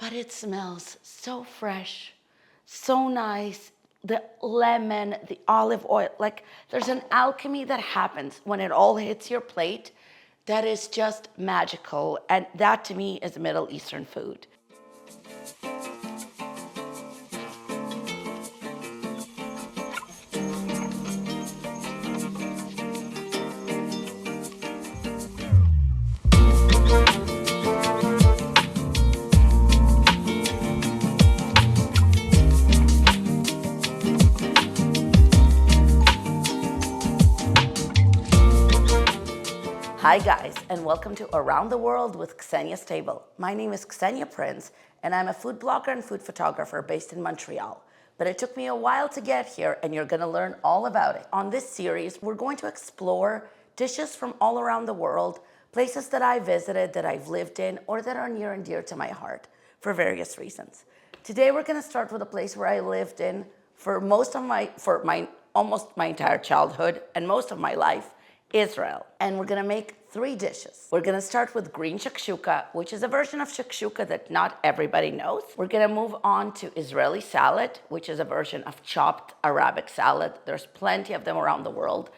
but it smells so fresh, so nice. The lemon, the olive oil, like there's an alchemy that happens when it all hits your plate that is just magical. And that to me is Middle Eastern food. Hi guys, and welcome to Around the World with Ksenia's Table. My name is Ksenia Prince, and I'm a food blogger and food photographer based in Montreal. But it took me a while to get here, and you're gonna learn all about it. On this series, we're going to explore dishes from all around the world, places that I visited, that I've lived in, or that are near and dear to my heart for various reasons. Today, we're gonna start with a place where I lived in for almost my entire childhood and most of my life, Israel. And we're gonna make 3 dishes. We're gonna start with green shakshuka, which is a version of shakshuka that not everybody knows. We're gonna move on to Israeli salad, which is a version of chopped Arabic salad. There's plenty of them around the world.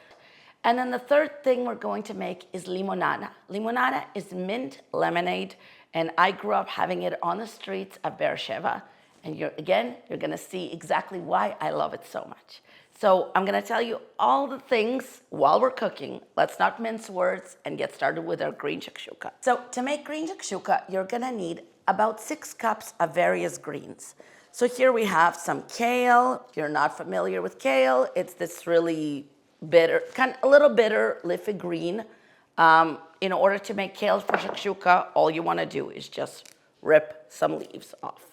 And then the third thing we're going to make is limonana. Limonana is mint lemonade, and I grew up having it on the streets of Beersheba. And you're gonna see exactly why I love it so much. So I'm gonna tell you all the things while we're cooking. Let's not mince words and get started with our green shakshuka. So to make green shakshuka, you're gonna need about 6 cups of various greens. So here we have some kale. If you're not familiar with kale, it's this really bitter, a little bitter leafy green. In order to make kale for shakshuka, all you wanna do is just rip some leaves off.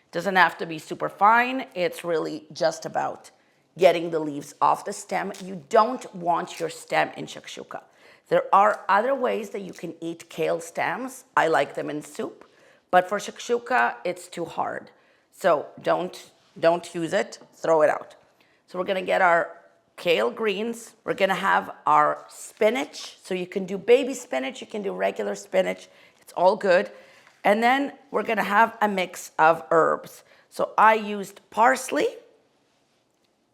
It doesn't have to be super fine. It's really just about getting the leaves off the stem. You don't want your stem in shakshuka. There are other ways that you can eat kale stems. I like them in soup, but for shakshuka, it's too hard. So don't use it, throw it out. So we're gonna get our kale greens. We're gonna have our spinach. So you can do baby spinach, you can do regular spinach. It's all good. And then we're gonna have a mix of herbs. So I used parsley,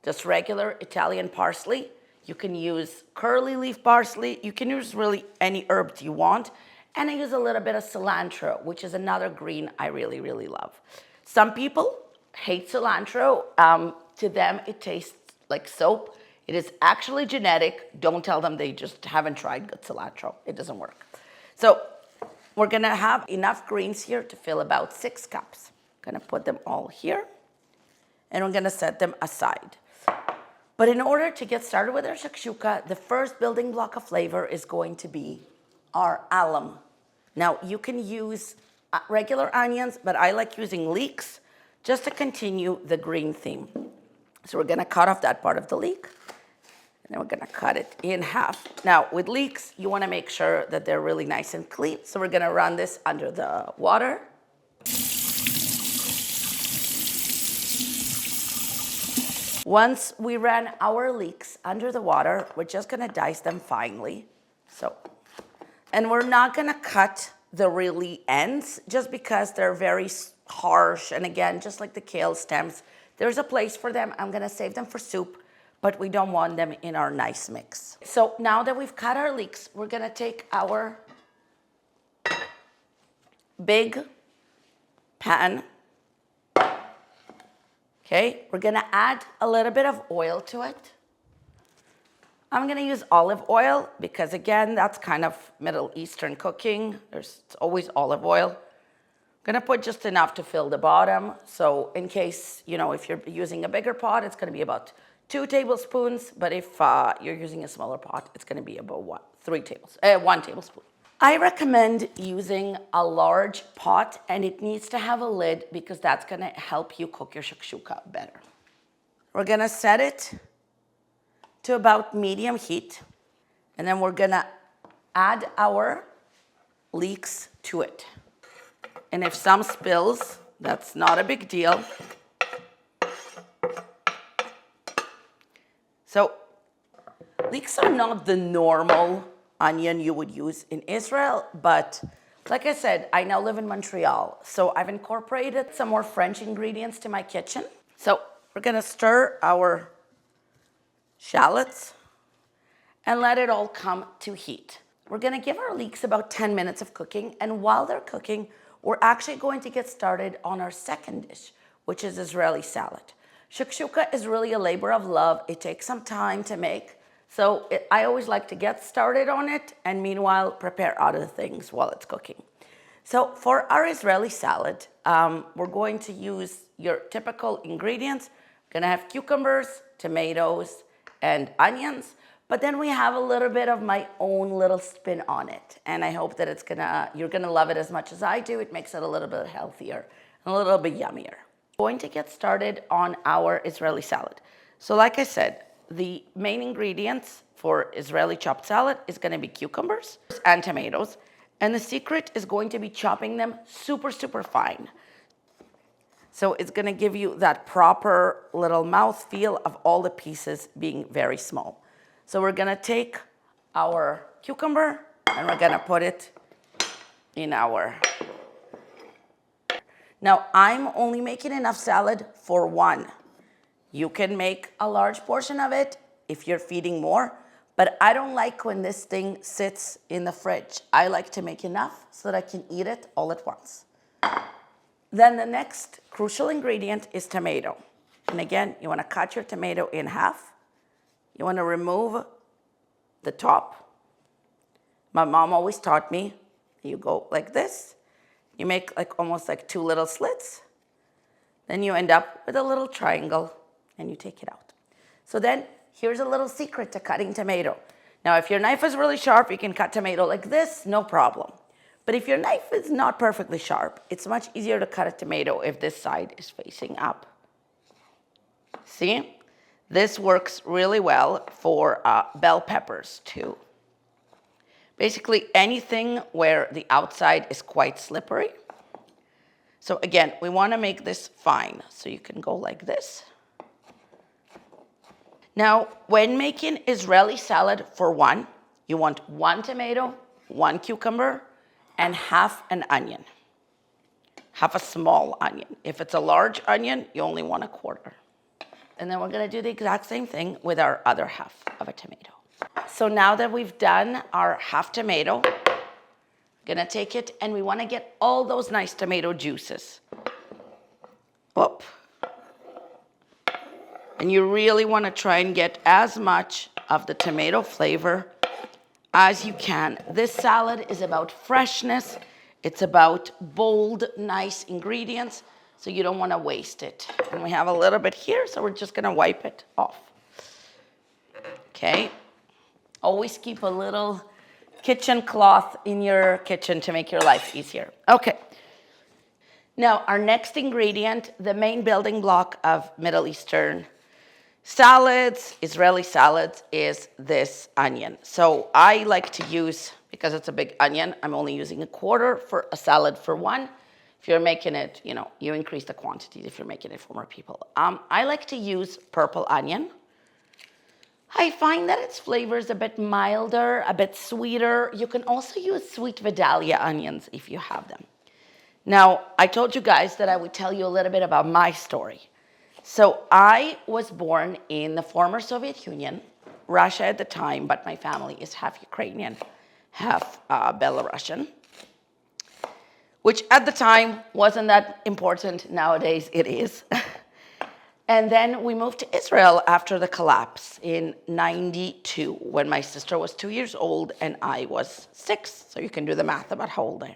just regular Italian parsley. You can use curly leaf parsley. You can use really any herbs you want. And I use a little bit of cilantro, which is another green I really, really love. Some people hate cilantro. To them, it tastes like soap. It is actually genetic. Don't tell them they just haven't tried good cilantro. It doesn't work. So we're gonna have enough greens here to fill about 6 cups. Gonna put them all here, and we're gonna set them aside. But in order to get started with our shakshuka, the first building block of flavor is going to be our alum. Now, you can use regular onions, but I like using leeks just to continue the green theme. So we're gonna cut off that part of the leek, and then we're gonna cut it in half. Now, with leeks, you wanna make sure that they're really nice and clean. So we're gonna run this under the water. Once we ran our leeks under the water, we're just gonna dice them finely. And we're not gonna cut the really ends just because they're very harsh. And again, just like the kale stems, there's a place for them. I'm gonna save them for soup, but we don't want them in our nice mix. So now that we've cut our leeks, we're gonna take our big pan. Okay, we're gonna add a little bit of oil to it. I'm gonna use olive oil because again, that's kind of Middle Eastern cooking. It's always olive oil. I'm gonna put just enough to fill the bottom. So in case, if you're using a bigger pot, it's gonna be about 2 tablespoons. But if you're using a smaller pot, it's gonna be about 1 tablespoon. I recommend using a large pot, and it needs to have a lid because that's gonna help you cook your shakshuka better. We're gonna set it to about medium heat, and then we're gonna add our leeks to it. And if some spills, that's not a big deal. So leeks are not the normal onion you would use in Israel, but Like I said, I now live in Montreal, so I've incorporated some more French ingredients to my kitchen. So we're gonna stir our shallots and let it all come to heat. We're gonna give our leeks about 10 minutes of cooking, and while they're cooking, we're actually going to get started on our second dish, which is Israeli salad. Shakshuka is really a labor of love. It takes some time to make, so I always like to get started on it and meanwhile prepare other things while it's cooking. So for our Israeli salad, we're going to use your typical ingredients. We're gonna have cucumbers, tomatoes, and onions, but then we have a little bit of my own little spin on it. And I hope that you're gonna love it as much as I do. It makes it a little bit healthier and a little bit yummier. Going to get started on our Israeli salad. So like I said, the main ingredients for Israeli chopped salad is gonna be cucumbers and tomatoes. And the secret is going to be chopping them super, super fine. So it's gonna give you that proper little mouth feel of all the pieces being very small. So we're gonna take our cucumber and we're gonna put it in our. Now I'm only making enough salad for one. You can make a large portion of it if you're feeding more, but I don't like when this thing sits in the fridge. I like to make enough so that I can eat it all at once. Then the next crucial ingredient is tomato. And again, you wanna cut your tomato in half. You wanna remove the top. My mom always taught me, you go like this. You make almost like two little slits. Then you end up with a little triangle and you take it out. So then here's a little secret to cutting tomato. Now, if your knife is really sharp, you can cut tomato like this, no problem. But if your knife is not perfectly sharp, it's much easier to cut a tomato if this side is facing up. See? This works really well for bell peppers too. Basically anything where the outside is quite slippery. So again, we want to make this fine. So you can go like this. Now, when making Israeli salad for one, you want one tomato, one cucumber, and half an onion. Half a small onion. If it's a large onion, you only want a quarter. And then we're gonna do the exact same thing with our other half of a tomato. So now that we've done our half tomato, gonna take it and we wanna get all those nice tomato juices. Up. And you really wanna try and get as much of the tomato flavor as you can. This salad is about freshness. It's about bold, nice ingredients. So you don't want to waste it. And we have a little bit here, so we're just going to wipe it off. Okay. Always keep a little kitchen cloth in your kitchen to make your life easier. Okay. Now, our next ingredient, the main building block of Middle Eastern salads, Israeli salads, is this onion. So I like to use, because it's a big onion, I'm only using a quarter for a salad for one. If you're making it, you increase the quantities if you're making it for more people. I like to use purple onion. I find that its flavor is a bit milder, a bit sweeter. You can also use sweet Vidalia onions if you have them. Now, I told you guys that I would tell you a little bit about my story. So I was born in the former Soviet Union, Russia at the time, but my family is half Ukrainian, half Belarusian. Which at the time wasn't that important. Nowadays it is. And then we moved to Israel after the collapse in '92, when my sister was 2 years old and I was 6. So you can do the math about how old I am.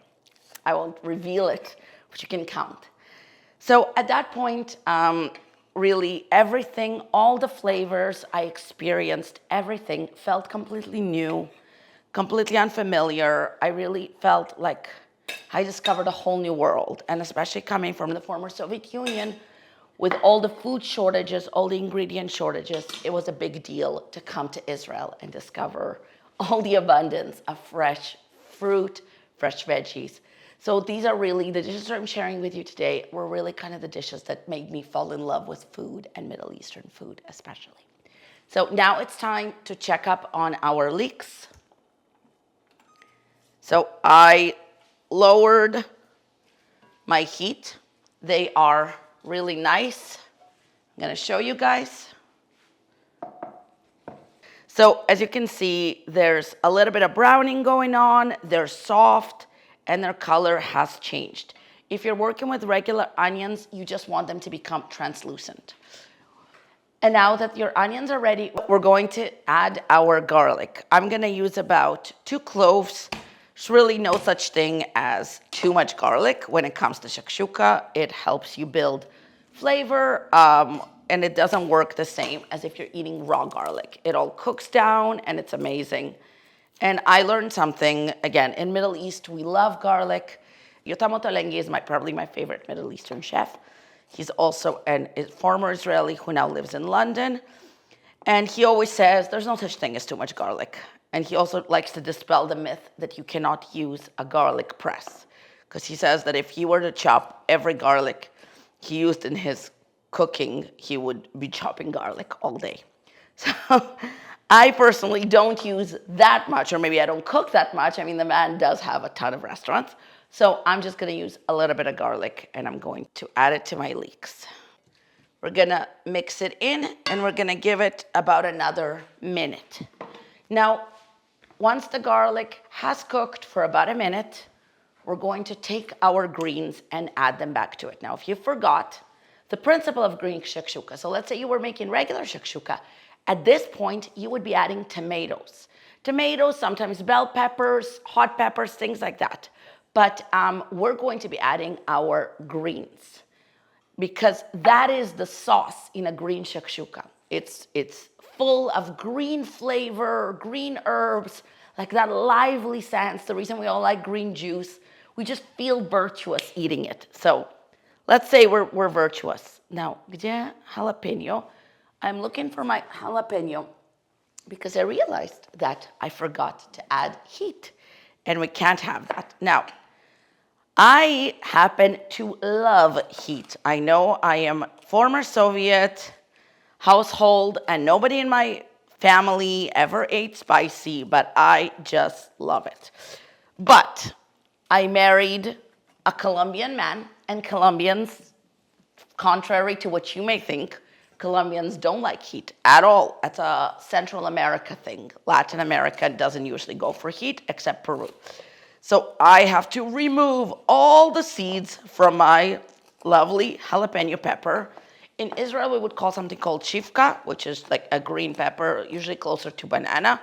I won't reveal it, but you can count. So at that point, really everything, all the flavors I experienced, everything felt completely new, completely unfamiliar. I really felt like I discovered a whole new world, and especially coming from the former Soviet Union, with all the food shortages, all the ingredient shortages, it was a big deal to come to Israel and discover all the abundance of fresh fruit, fresh veggies. So these are really, the dishes I'm sharing with you today were really kind of the dishes that made me fall in love with food, and Middle Eastern food especially. So now it's time to check up on our leeks. So I lowered my heat. They are really nice. I'm gonna show you guys. So as you can see, there's a little bit of browning going on. They're soft and their color has changed. If you're working with regular onions, you just want them to become translucent. And now that your onions are ready, we're going to add our garlic. I'm gonna use about 2 cloves. There's really no such thing as too much garlic when it comes to shakshuka. It helps you build flavor, and it doesn't work the same as if you're eating raw garlic. It all cooks down and it's amazing. And I learned something, again, in Middle East, we love garlic. Yotam Ottolenghi is probably my favorite Middle Eastern chef. He's also a former Israeli who now lives in London. And he always says there's no such thing as too much garlic. And he also likes to dispel the myth that you cannot use a garlic press. Because he says that if he were to chop every garlic he used in his cooking, he would be chopping garlic all day. So I personally don't use that much, or maybe I don't cook that much. I mean, the man does have a ton of restaurants. So I'm just gonna use a little bit of garlic and I'm going to add it to my leeks. We're gonna mix it in and we're gonna give it about another minute. Now, once the garlic has cooked for about a minute, we're going to take our greens and add them back to it. Now, if you forgot, the principle of green shakshuka, so let's say you were making regular shakshuka, at this point, you would be adding tomatoes. Tomatoes, sometimes bell peppers, hot peppers, things like that. But we're going to be adding our greens because that is the sauce in a green shakshuka. It's full of green flavor, green herbs, like that lively sense. The reason we all like green juice, we just feel virtuous eating it. So let's say we're virtuous. Now, gdzie jalapeno? I'm looking for my jalapeno because I realized that I forgot to add heat and we can't have that. Now, I happen to love heat. I know I am former Soviet household and nobody in my family ever ate spicy, but I just love it. But I married a Colombian man, and Colombians, contrary to what you may think, Colombians don't like heat at all. That's a Central America thing. Latin America doesn't usually go for heat, except Peru. So I have to remove all the seeds from my lovely jalapeno pepper. In Israel, we would call something called shivka, which is like a green pepper, usually closer to banana.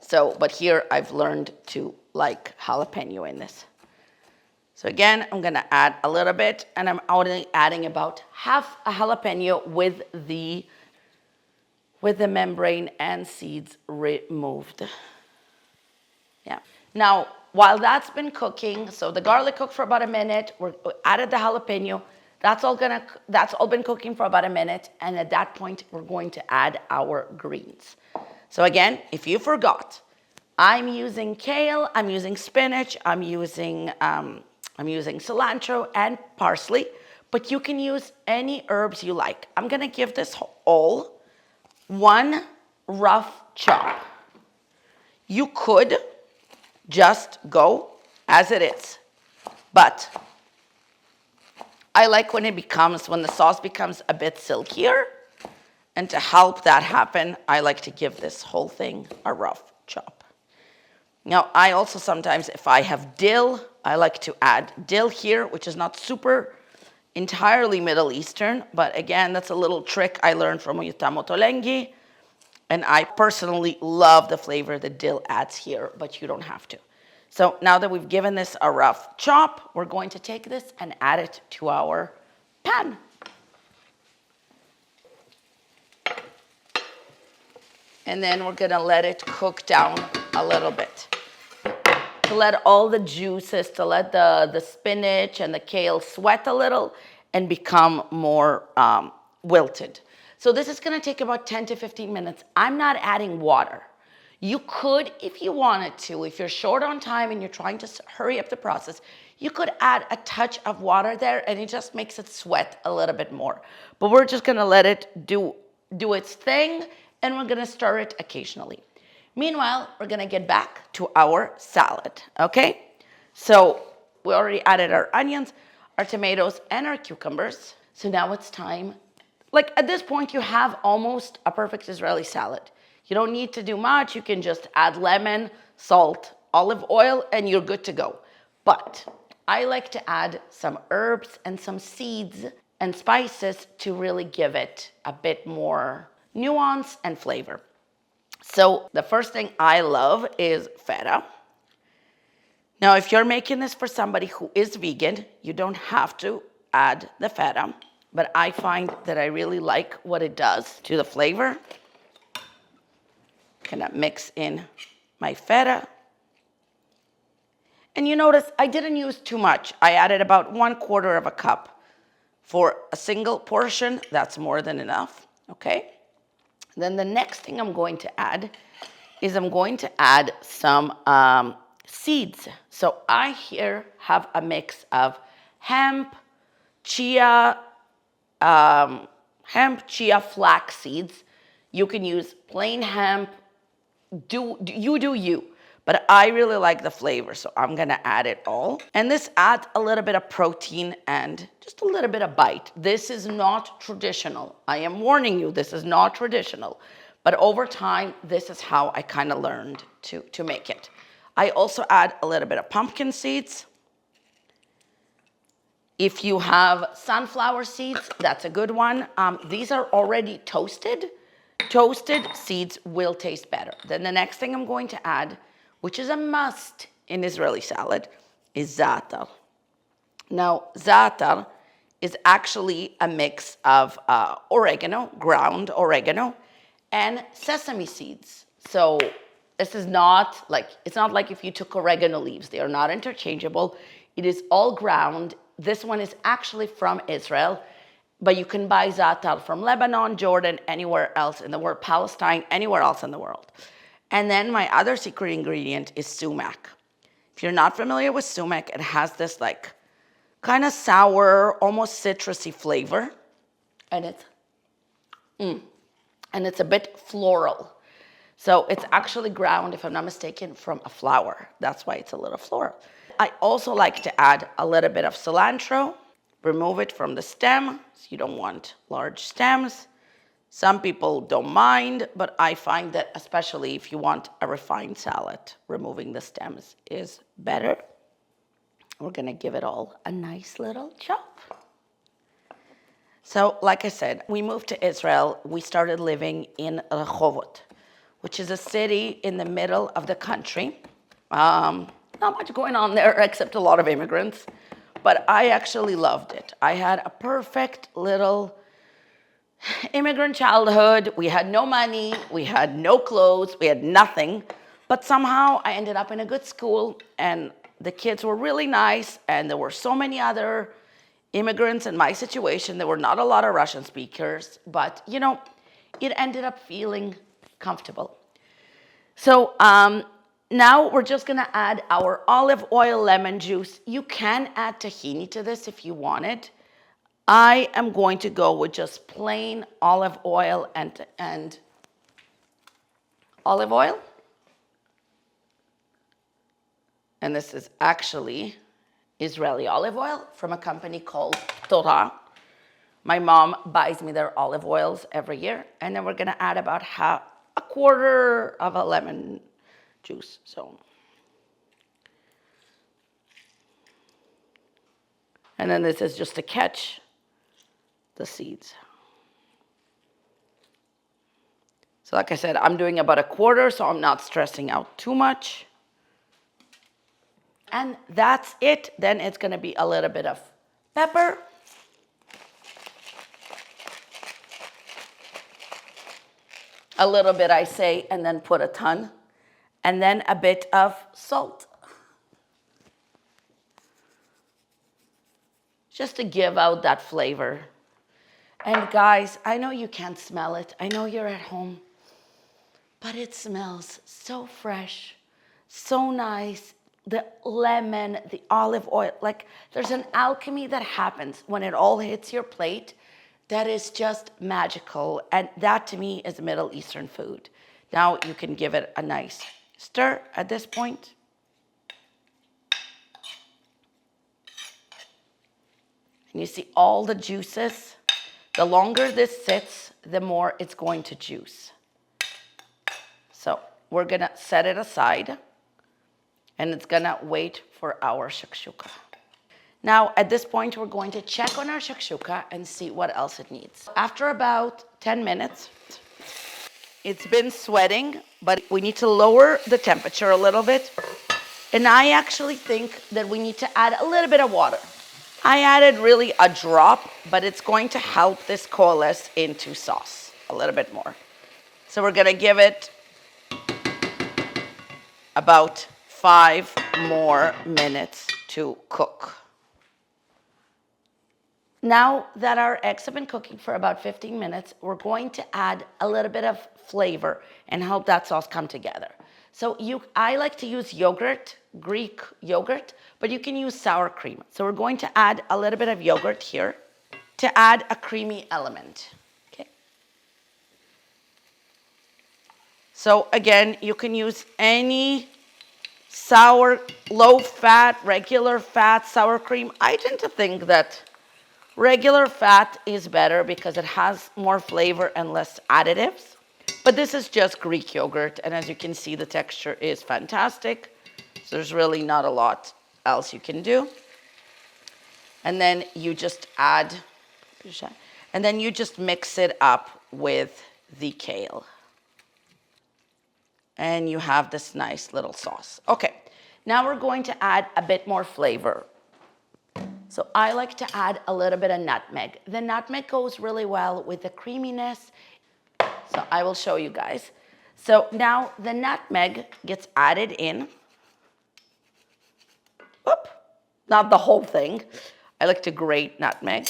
So, but here I've learned to like jalapeno in this. So again, I'm gonna add a little bit, and I'm only adding about half a jalapeno with the membrane and seeds removed. Yeah. Now, while that's been cooking, so the garlic cooked for about a minute, we added the jalapeno. That's all been cooking for about a minute, and at that point, we're going to add our greens. So again, if you forgot, I'm using kale, I'm using spinach, I'm using cilantro and parsley, but you can use any herbs you like. I'm gonna give this all one rough chop. You could just go as it is, but I like when the sauce becomes a bit silkier, and to help that happen, I like to give this whole thing a rough chop. Now, I also sometimes, if I have dill, I like to add dill here, which is not super entirely Middle Eastern, but again, that's a little trick I learned from Yotam Ottolenghi, and I personally love the flavor that dill adds here, but you don't have to. So now that we've given this a rough chop, we're going to take this and add it to our pan. And then we're gonna let it cook down a little bit. To let all the juices, to let the spinach and the kale sweat a little and become more wilted. So this is gonna take about 10 to 15 minutes. I'm not adding water. You could, if you wanted to, if you're short on time and you're trying to hurry up the process, you could add a touch of water there and it just makes it sweat a little bit more. But we're just gonna let it do its thing, and we're gonna stir it occasionally. Meanwhile, we're gonna get back to our salad, okay? So we already added our onions, our tomatoes, and our cucumbers. So now it's time. Like at this point, you have almost a perfect Israeli salad. You don't need to do much. You can just add lemon, salt, olive oil, and you're good to go. But I like to add some herbs and some seeds and spices to really give it a bit more nuance and flavor. So the first thing I love is feta. Now, if you're making this for somebody who is vegan, you don't have to add the feta, but I find that I really like what it does to the flavor. Gonna mix in my feta. And you notice I didn't use too much. I added about 1/4 of a cup. For a single portion, that's more than enough, okay? Then the next thing I'm going to add is I'm going to add some seeds. So I here have a mix of hemp, chia, flax seeds. You can use plain hemp. Do you. But I really like the flavor, so I'm gonna add it all. And this adds a little bit of protein and just a little bit of bite. This is not traditional. I am warning you, this is not traditional. But over time, this is how I kind of learned to make it. I also add a little bit of pumpkin seeds. If you have sunflower seeds, that's a good one. These are already toasted. Toasted seeds will taste better. Then the next thing I'm going to add, which is a must in Israeli salad, is za'atar. Now, za'atar is actually a mix of oregano, ground oregano, and sesame seeds. So this is not like, it's not like if you took oregano leaves. They are not interchangeable. It is all ground. This one is actually from Israel, but you can buy za'atar from Lebanon, Jordan, anywhere else in the world, Palestine, anywhere else in the world. And then my other secret ingredient is sumac. If you're not familiar with sumac, it has this like kind of sour, almost citrusy flavor. And it's a bit floral. So it's actually ground, if I'm not mistaken, from a flower. That's why it's a little floral. I also like to add a little bit of cilantro, remove it from the stem, so you don't want large stems. Some people don't mind, but I find that especially if you want a refined salad, removing the stems is better. We're gonna give it all a nice little chop. So, like I said, we moved to Israel. We started living in Rehovot, which is a city in the middle of the country. Not much going on there except a lot of immigrants, but I actually loved it. I had a perfect little immigrant childhood. We had no money, we had no clothes, we had nothing, but somehow I ended up in a good school and the kids were really nice and there were so many other immigrants in my situation. There were not a lot of Russian speakers, but you know, it ended up feeling comfortable. So now we're just gonna add our olive oil, lemon juice. You can add tahini to this if you wanted. I am going to go with just plain olive oil and olive oil. And this is actually Israeli olive oil from a company called Torah. My mom buys me their olive oils every year. And then we're gonna add about a quarter of a lemon juice. And then this is just to catch the seeds. So like I said, I'm doing about a quarter, so I'm not stressing out too much. And that's it. Then it's gonna be a little bit of pepper. A little bit, I say, and then put a ton. And then a bit of salt. Just to give out that flavor. And guys, I know you can't smell it. I know you're at home. But it smells so fresh, so nice. The lemon, the olive oil, like there's an alchemy that happens when it all hits your plate that is just magical. And that to me is Middle Eastern food. Now you can give it a nice stir at this point. And you see all the juices. The longer this sits, the more it's going to juice. So we're gonna set it aside, and it's gonna wait for our shakshuka. Now, at this point, we're going to check on our shakshuka and see what else it needs. After about 10 minutes, it's been sweating, but we need to lower the temperature a little bit. And I actually think that we need to add a little bit of water. I added really a drop, but it's going to help this coalesce into sauce a little bit more. So we're gonna give it about 5 more minutes to cook. Now that our eggs have been cooking for about 15 minutes, we're going to add a little bit of flavor and help that sauce come together. So I like to use yogurt, Greek yogurt, but you can use sour cream. So we're going to add a little bit of yogurt here to add a creamy element. Okay. So again, you can use any sour, low fat, regular fat sour cream. I tend to think that regular fat is better because it has more flavor and less additives. But this is just Greek yogurt, and as you can see, the texture is fantastic. So there's really not a lot else you can do. And then you just add, and then you just mix it up with the kale. And you have this nice little sauce. Okay, now we're going to add a bit more flavor. So I like to add a little bit of nutmeg. The nutmeg goes really well with the creaminess. So I will show you guys. So now the nutmeg gets added in. Oop, not the whole thing. I like to grate nutmeg.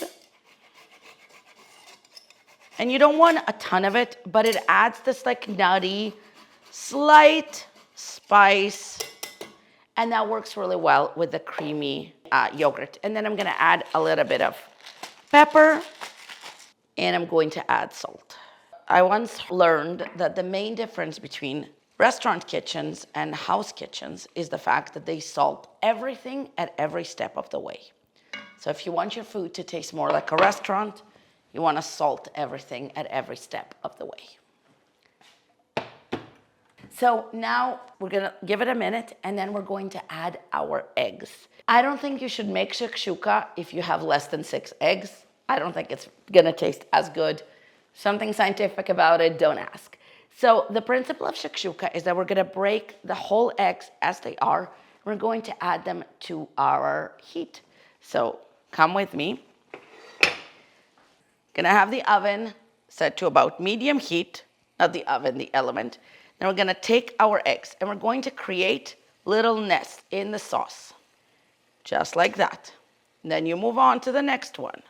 And you don't want a ton of it, but it adds this like nutty, slight spice. And that works really well with the creamy yogurt. And then I'm gonna add a little bit of pepper, and I'm going to add salt. I once learned that the main difference between restaurant kitchens and house kitchens is the fact that they salt everything at every step of the way. So if you want your food to taste more like a restaurant, you want to salt everything at every step of the way. So now we're gonna give it a minute, and then we're going to add our eggs. I don't think you should make shakshuka if you have less than 6 eggs. I don't think it's gonna taste as good. Something scientific about it, don't ask. So the principle of shakshuka is that we're gonna break the whole eggs as they are. We're going to add them to our heat. So come with me. Gonna have the oven set to about medium heat, not the oven, the element. Then we're gonna take our eggs and we're going to create little nests in the sauce, just like that. And then you move on to the next one.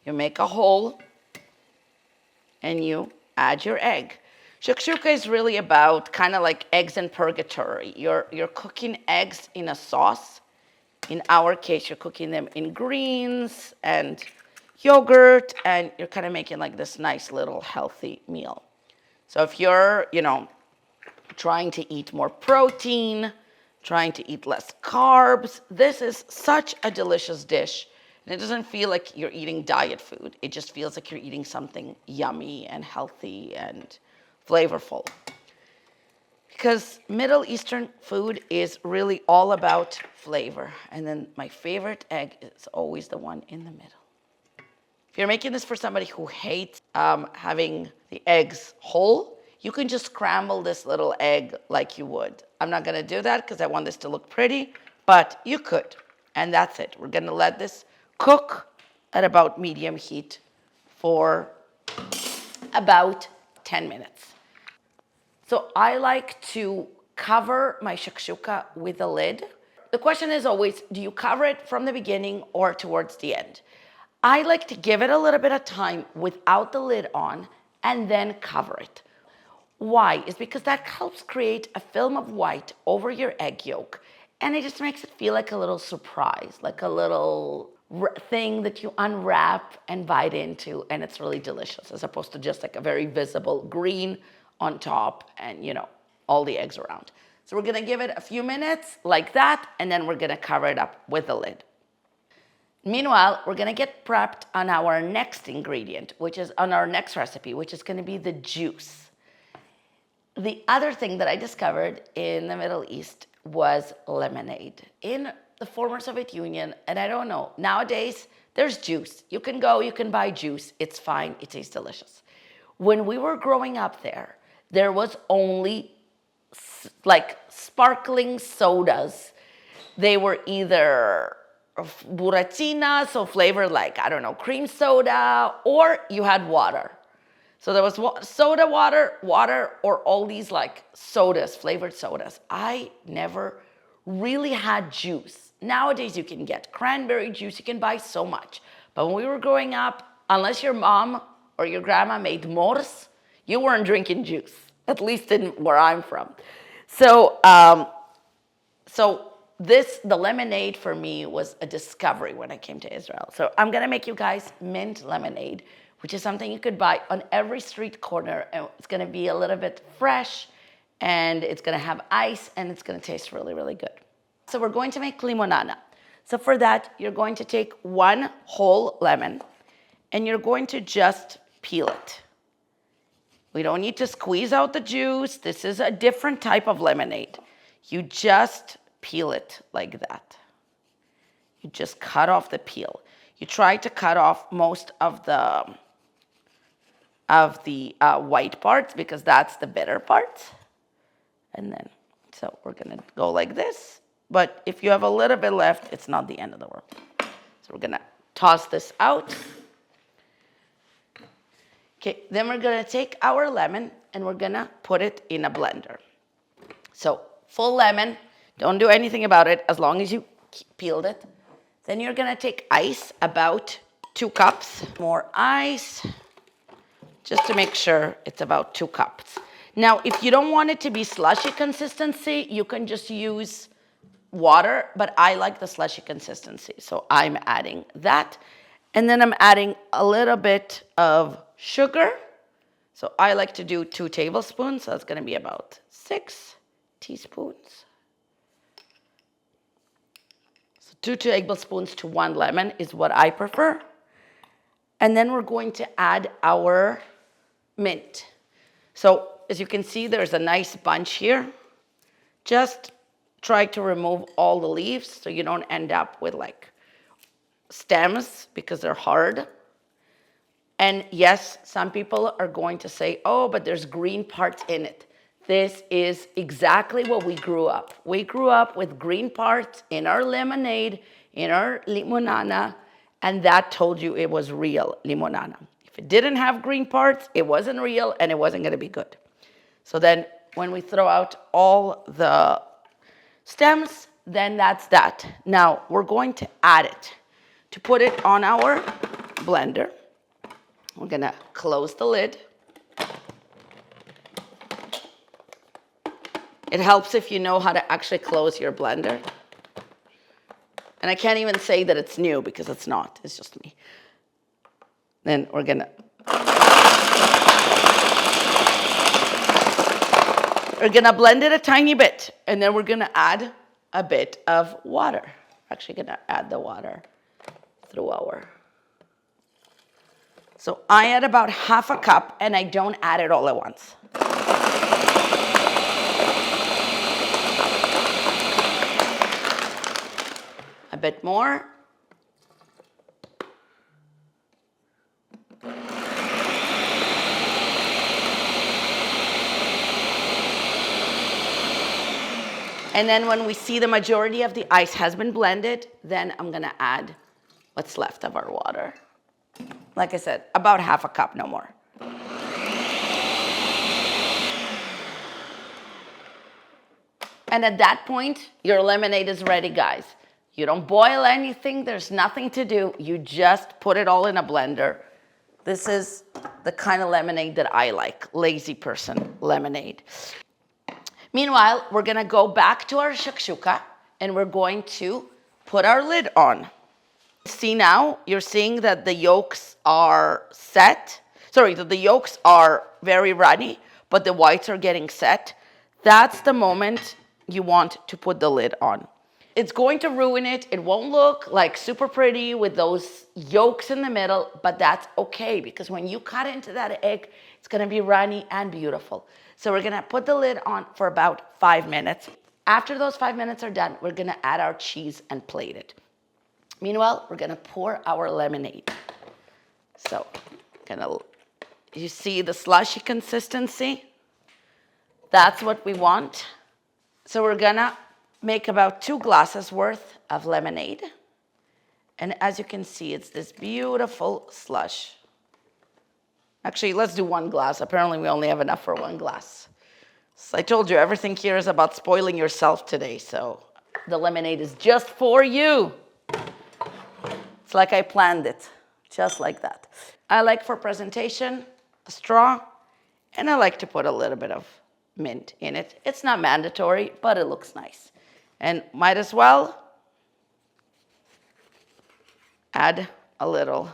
You make a hole and you add your egg. Shakshuka is really about kind of like eggs in purgatory. You're cooking eggs in a sauce. In our case, you're cooking them in greens and yogurt, and you're kind of making like this nice little healthy meal. So if you're, trying to eat more protein, trying to eat less carbs, this is such a delicious dish. And it doesn't feel like you're eating diet food. It just feels like you're eating something yummy and healthy and flavorful. Because Middle Eastern food is really all about flavor. And then my favorite egg is always the one in the middle. If you're making this for somebody who hates having the eggs whole, you can just scramble this little egg like you would. I'm not gonna do that because I want this to look pretty, but you could. And that's it. We're gonna let this cook at about medium heat for about 10 minutes. So I like to cover my shakshuka with a lid. The question is always, do you cover it from the beginning or towards the end? I like to give it a little bit of time without the lid on and then cover it. Why? Is because that helps create a film of white over your egg yolk, and it just makes it feel like a little surprise, like a little thing that you unwrap and bite into, and it's really delicious, as opposed to just like a very visible green on top and, all the eggs around. So we're gonna give it a few minutes like that, and then we're gonna cover it up with the lid. Meanwhile, we're gonna get prepped on our next ingredient, which is on our next recipe, which is gonna be the juice. The other thing that I discovered in the Middle East was lemonade. In the former Soviet Union, and I don't know, nowadays there's juice. You can go, you can buy juice, it's fine, it tastes delicious. When we were growing up there was only like sparkling sodas. They were either buratina, so flavored like, I don't know, cream soda, or you had water. So there was soda water, or all these like sodas, flavored sodas. I never really had juice. Nowadays you can get cranberry juice, you can buy so much. But when we were growing up, unless your mom or your grandma made mors, you weren't drinking juice, at least in where I'm from. So, the lemonade for me was a discovery when I came to Israel. So I'm gonna make you guys mint lemonade, which is something you could buy on every street corner. And it's gonna be a little bit fresh, and it's gonna have ice, and it's gonna taste really, really good. So we're going to make limonana. So for that, you're going to take one whole lemon, and you're going to just peel it. We don't need to squeeze out the juice. This is a different type of lemonade. You just peel it like that. You just cut off the peel. You try to cut off most of the white parts, because that's the bitter part. And then, so we're gonna go like this. But if you have a little bit left, it's not the end of the world. So we're gonna toss this out. Okay, then we're gonna take our lemon and we're gonna put it in a blender. So full lemon, don't do anything about it as long as you peeled it. Then you're gonna take ice, about 2 cups. More ice, just to make sure it's about 2 cups. Now, if you don't want it to be slushy consistency, you can just use water, but I like the slushy consistency, so I'm adding that. And then I'm adding a little bit of sugar. So I like to do 2 tablespoons, so that's gonna be about 6 teaspoons. So 2 tablespoons to 1 lemon is what I prefer. And then we're going to add our mint. So as you can see, there's a nice bunch here. Just try to remove all the leaves so you don't end up with like stems, because they're hard. And yes, some people are going to say, oh, but there's green parts in it. This is exactly what we grew up. We grew up with green parts in our lemonade, in our limonana, and that told you it was real limonana. If it didn't have green parts, it wasn't real and it wasn't gonna be good. So then when we throw out all the stems, then that's that. Now we're going to add it. To put it on our blender, we're gonna close the lid. It helps if you know how to actually close your blender. And I can't even say that it's new, because it's not, it's just me. Then we're gonna blend it a tiny bit, and then we're gonna add a bit of water. We're actually gonna add the water through our. So I add about half a cup, and I don't add it all at once. A bit more. And then when we see the majority of the ice has been blended, then I'm gonna add what's left of our water. Like I said, about half a cup, no more. And at that point, your lemonade is ready, guys. You don't boil anything, there's nothing to do. You just put it all in a blender. This is the kind of lemonade that I like, lazy person lemonade. Meanwhile, we're gonna go back to our shakshuka, and we're going to put our lid on. See now, you're seeing that the yolks are set. Sorry, that the yolks are very runny, but the whites are getting set. That's the moment you want to put the lid on. It's going to ruin it. It won't look like super pretty with those yolks in the middle, but that's okay because when you cut into that egg, it's gonna be runny and beautiful. So we're gonna put the lid on for about 5 minutes. After those 5 minutes are done, we're gonna add our cheese and plate it. Meanwhile, we're gonna pour our lemonade. So, you see the slushy consistency? That's what we want. So we're gonna make about 2 glasses worth of lemonade. And as you can see, it's this beautiful slush. Actually, let's do 1 glass. Apparently, we only have enough for 1 glass. So I told you, everything here is about spoiling yourself today. So the lemonade is just for you. It's like I planned it, just like that. I like for presentation a straw, and I like to put a little bit of mint in it. It's not mandatory, but it looks nice. And might as well add a little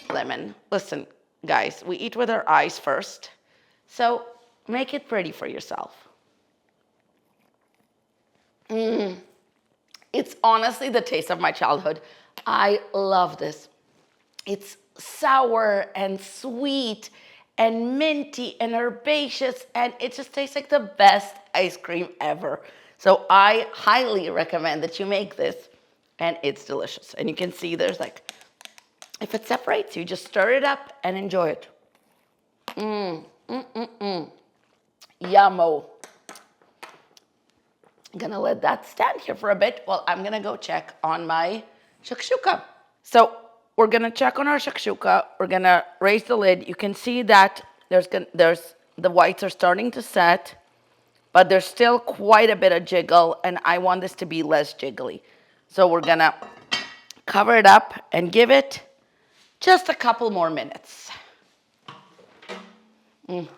lemon. Listen, guys, we eat with our eyes first, so make it pretty for yourself. It's honestly the taste of my childhood. I love this. It's sour and sweet and minty and herbaceous, and it just tastes like the best ice cream ever. So I highly recommend that you make this, and it's delicious. And you can see there's like, if it separates, you just stir it up and enjoy it. Yummo. I'm gonna let that stand here for a bit while I'm gonna go check on my shakshuka. So we're gonna check on our shakshuka. We're gonna raise the lid. You can see that there's the whites are starting to set, but there's still quite a bit of jiggle, and I want this to be less jiggly. So we're gonna cover it up and give it just a couple more minutes.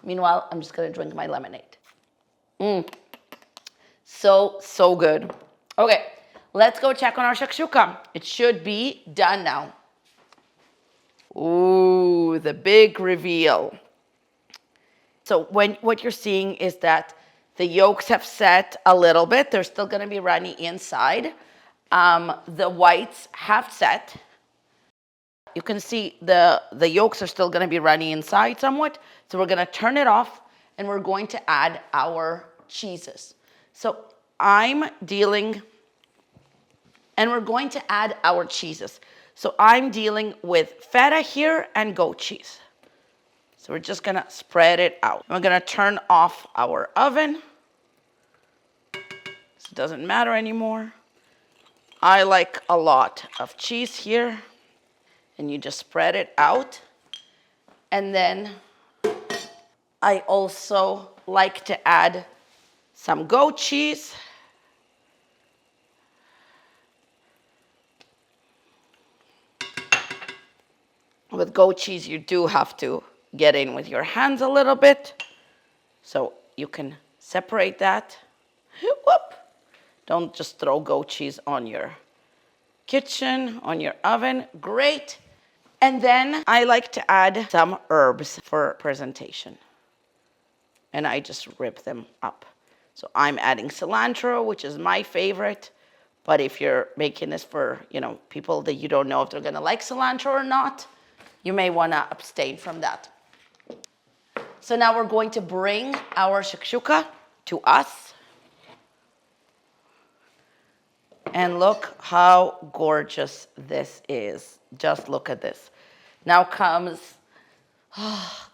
Meanwhile, I'm just gonna drink my lemonade. So good. Okay, let's go check on our shakshuka. It should be done now. Ooh, the big reveal. So what you're seeing is that the yolks have set a little bit. They're still gonna be runny inside. The whites have set. You can see the yolks are still gonna be runny inside somewhat. So we're gonna turn it off and we're going to add our cheeses. So I'm dealing, and we're going to add our cheeses. So I'm dealing with feta here and goat cheese. So we're just gonna spread it out. We're gonna turn off our oven. So it doesn't matter anymore. I like a lot of cheese here. And you just spread it out. And then I also like to add some goat cheese. With goat cheese, you do have to get in with your hands a little bit. So you can separate that. Whoop. Don't just throw goat cheese on your kitchen, on your oven. Great. And then I like to add some herbs for presentation. And I just rip them up. So I'm adding cilantro, which is my favorite. But if you're making this for, people that you don't know if they're gonna like cilantro or not, you may wanna abstain from that. So now we're going to bring our shakshuka to us. And look how gorgeous this is. Just look at this. Now comes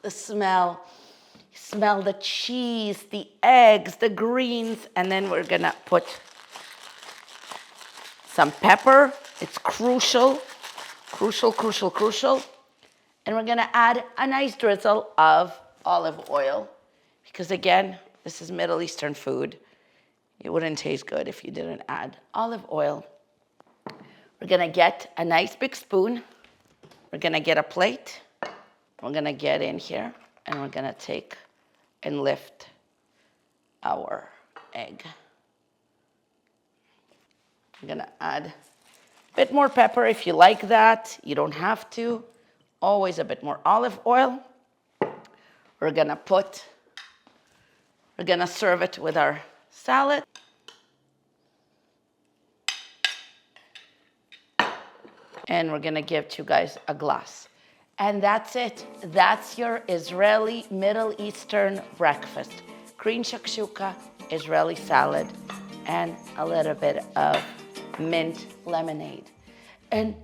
the smell. Smell the cheese, the eggs, the greens, and then we're gonna put some pepper. It's crucial. And we're gonna add a nice drizzle of olive oil because again, this is Middle Eastern food. It wouldn't taste good if you didn't add olive oil. We're gonna get a nice big spoon. We're gonna get a plate. We're gonna get in here and we're gonna take and lift our egg. I'm gonna add a bit more pepper if you like that. You don't have to. Always a bit more olive oil. We're gonna serve it with our salad. And we're gonna give you guys a glass. And that's it. That's your Israeli Middle Eastern breakfast. Green shakshuka, Israeli salad, and a little bit of mint lemonade. And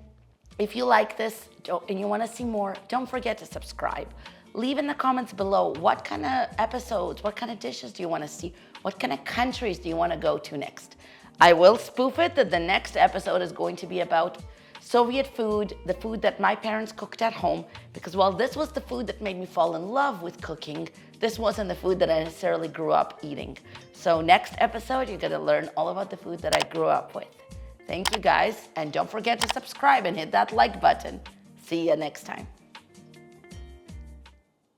if you like this and you want to see more, don't forget to subscribe. Leave in the comments below what kind of episodes, what kind of dishes do you want to see? What kind of countries do you want to go to next? I will spoof it that the next episode is going to be about Soviet food, the food that my parents cooked at home, because while this was the food that made me fall in love with cooking, this wasn't the food that I necessarily grew up eating. So next episode, you're gonna learn all about the food that I grew up with. Thank you guys, and don't forget to subscribe and hit that like button. See you next time.